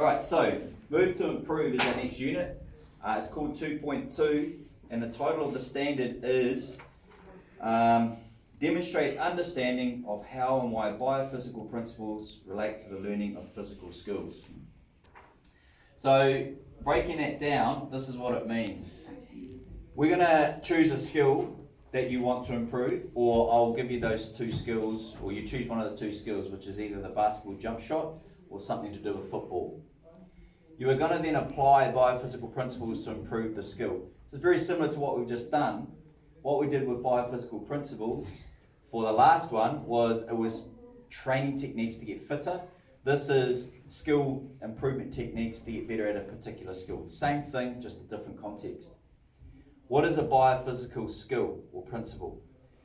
Alright, so Move to Improve is our next unit. It's called 2.2 and the title of the standard is Demonstrate Understanding of How and Why Biophysical Principles Relate to the Learning of Physical Skills. So breaking that down, this is what it means. We're going to choose a skill that you want to improve, or I'll give you those two skills, or you choose one of the two skills, which is either the basketball jump shot or something to do with football. You are going to then apply biophysical principles to improve the skill. So it's very similar to what we've just done. What we did with biophysical principles for the last one was it was training techniques to get fitter. This is skill improvement techniques to get better at a particular skill. Same thing, just a different context. What is a biophysical skill or principle?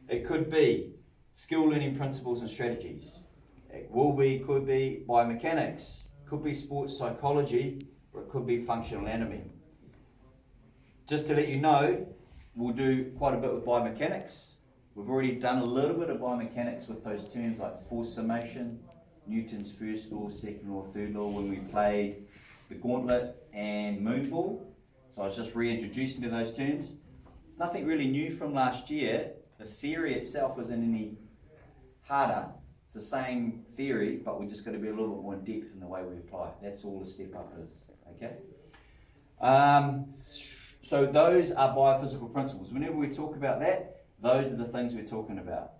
It could be skill learning principles and strategies. It could be biomechanics, could be sports psychology, or it could be functional anatomy. Just to let you know, we'll do quite a bit with biomechanics. We've already done a little bit of biomechanics with those terms like force summation, Newton's first law, second law, third law when we played the gauntlet and moonball. So I was just reintroducing to those terms. It's nothing really new from last year. The theory itself isn't any harder. It's the same theory, but we're just going to be a little bit more in depth in the way we apply it. That's all the step up is. Okay. So those are biophysical principles. Whenever we talk about that, those are the things we're talking about.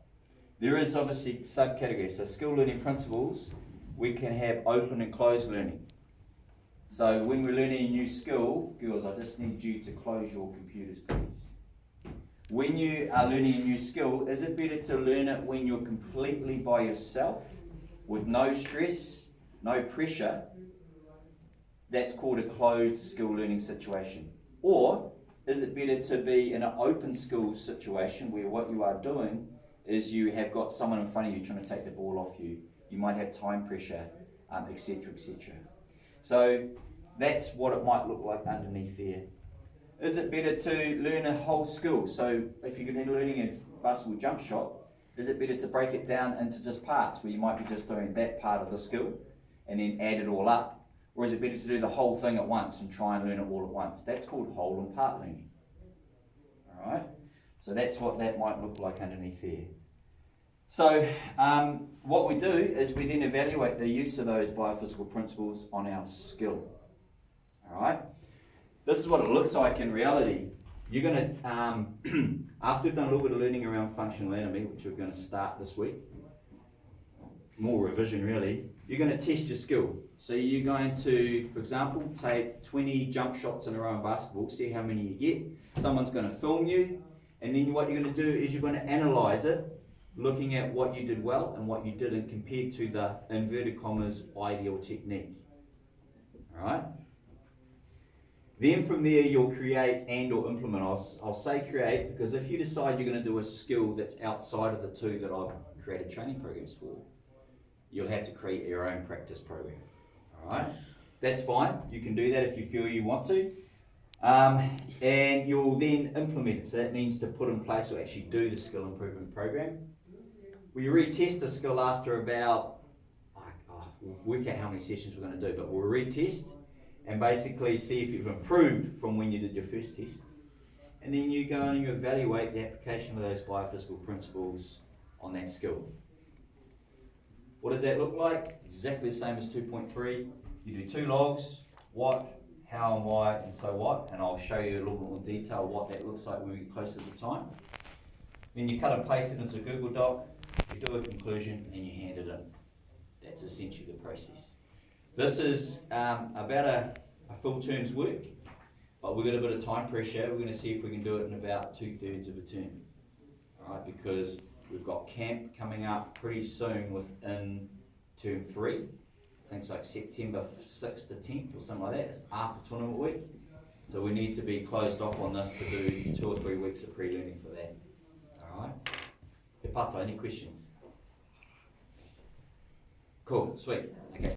There is obviously subcategories. So skill learning principles, we can have open and closed learning. So when we're learning a new skill, girls, I just need you to close your computers, please. When you are learning a new skill, is it better to learn it when you're completely by yourself, with no stress, no pressure? That's called a closed skill learning situation. Or is it better to be in an open skill situation where what you are doing is you have got someone in front of you trying to take the ball off you. You might have time pressure, etc., etc. So that's what it might look like underneath there. Is it better to learn a whole skill? So if you're going to be learning a basketball jump shot, is it better to break it down into just parts where you might be just doing that part of the skill and then add it all up? Or is it better to do the whole thing at once and try and learn it all at once? That's called whole and part learning. All right? So that's what that might look like underneath there. So what we do is we then evaluate the use of those biophysical principles on our skill. All right? This is what it looks like in reality. You're going to, after we've done a little bit of learning around functional anatomy, which we're going to start this week, more revision really, you're going to test your skill. So you're going to, for example, take 20 jump shots in a row in basketball, see how many you get. Someone's going to film you, and then what you're going to do is you're going to analyse it, looking at what you did well and what you didn't compared to the inverted commas ideal technique. All right? Then from there you'll create and or implement. I'll say create because if you decide you're going to do a skill that's outside of the two that I've created training programs for, you'll have to create your own practice program. All right? That's fine. You can do that if you feel you want to. And you'll then implement it. So that means to put in place or actually do the skill improvement program. We retest the skill after about, we'll work out how many sessions we're going to do, but we'll retest and basically see if you've improved from when you did your first test. And then you go and you evaluate the application of those biophysical principles on that skill. What does that look like? Exactly the same as 2.3. You do 2 logs, what, how and why, and so what, and I'll show you a little bit more detail what that looks like when we get closer to the time. Then you cut and paste it into a Google Doc, you do a conclusion, and you hand it in. That's essentially the process. This is about a full term's work, but we've got a bit of time pressure. We're going to see if we can do it in about 2/3 of a term. All right, because we've got camp coming up pretty soon within term 3. I think it's like September 6th to 10th or something like that. It's after tournament week. So we need to be closed off on this to do 2 or 3 weeks of pre-learning for that. All right. He Pato, any questions? Cool, sweet. Okay.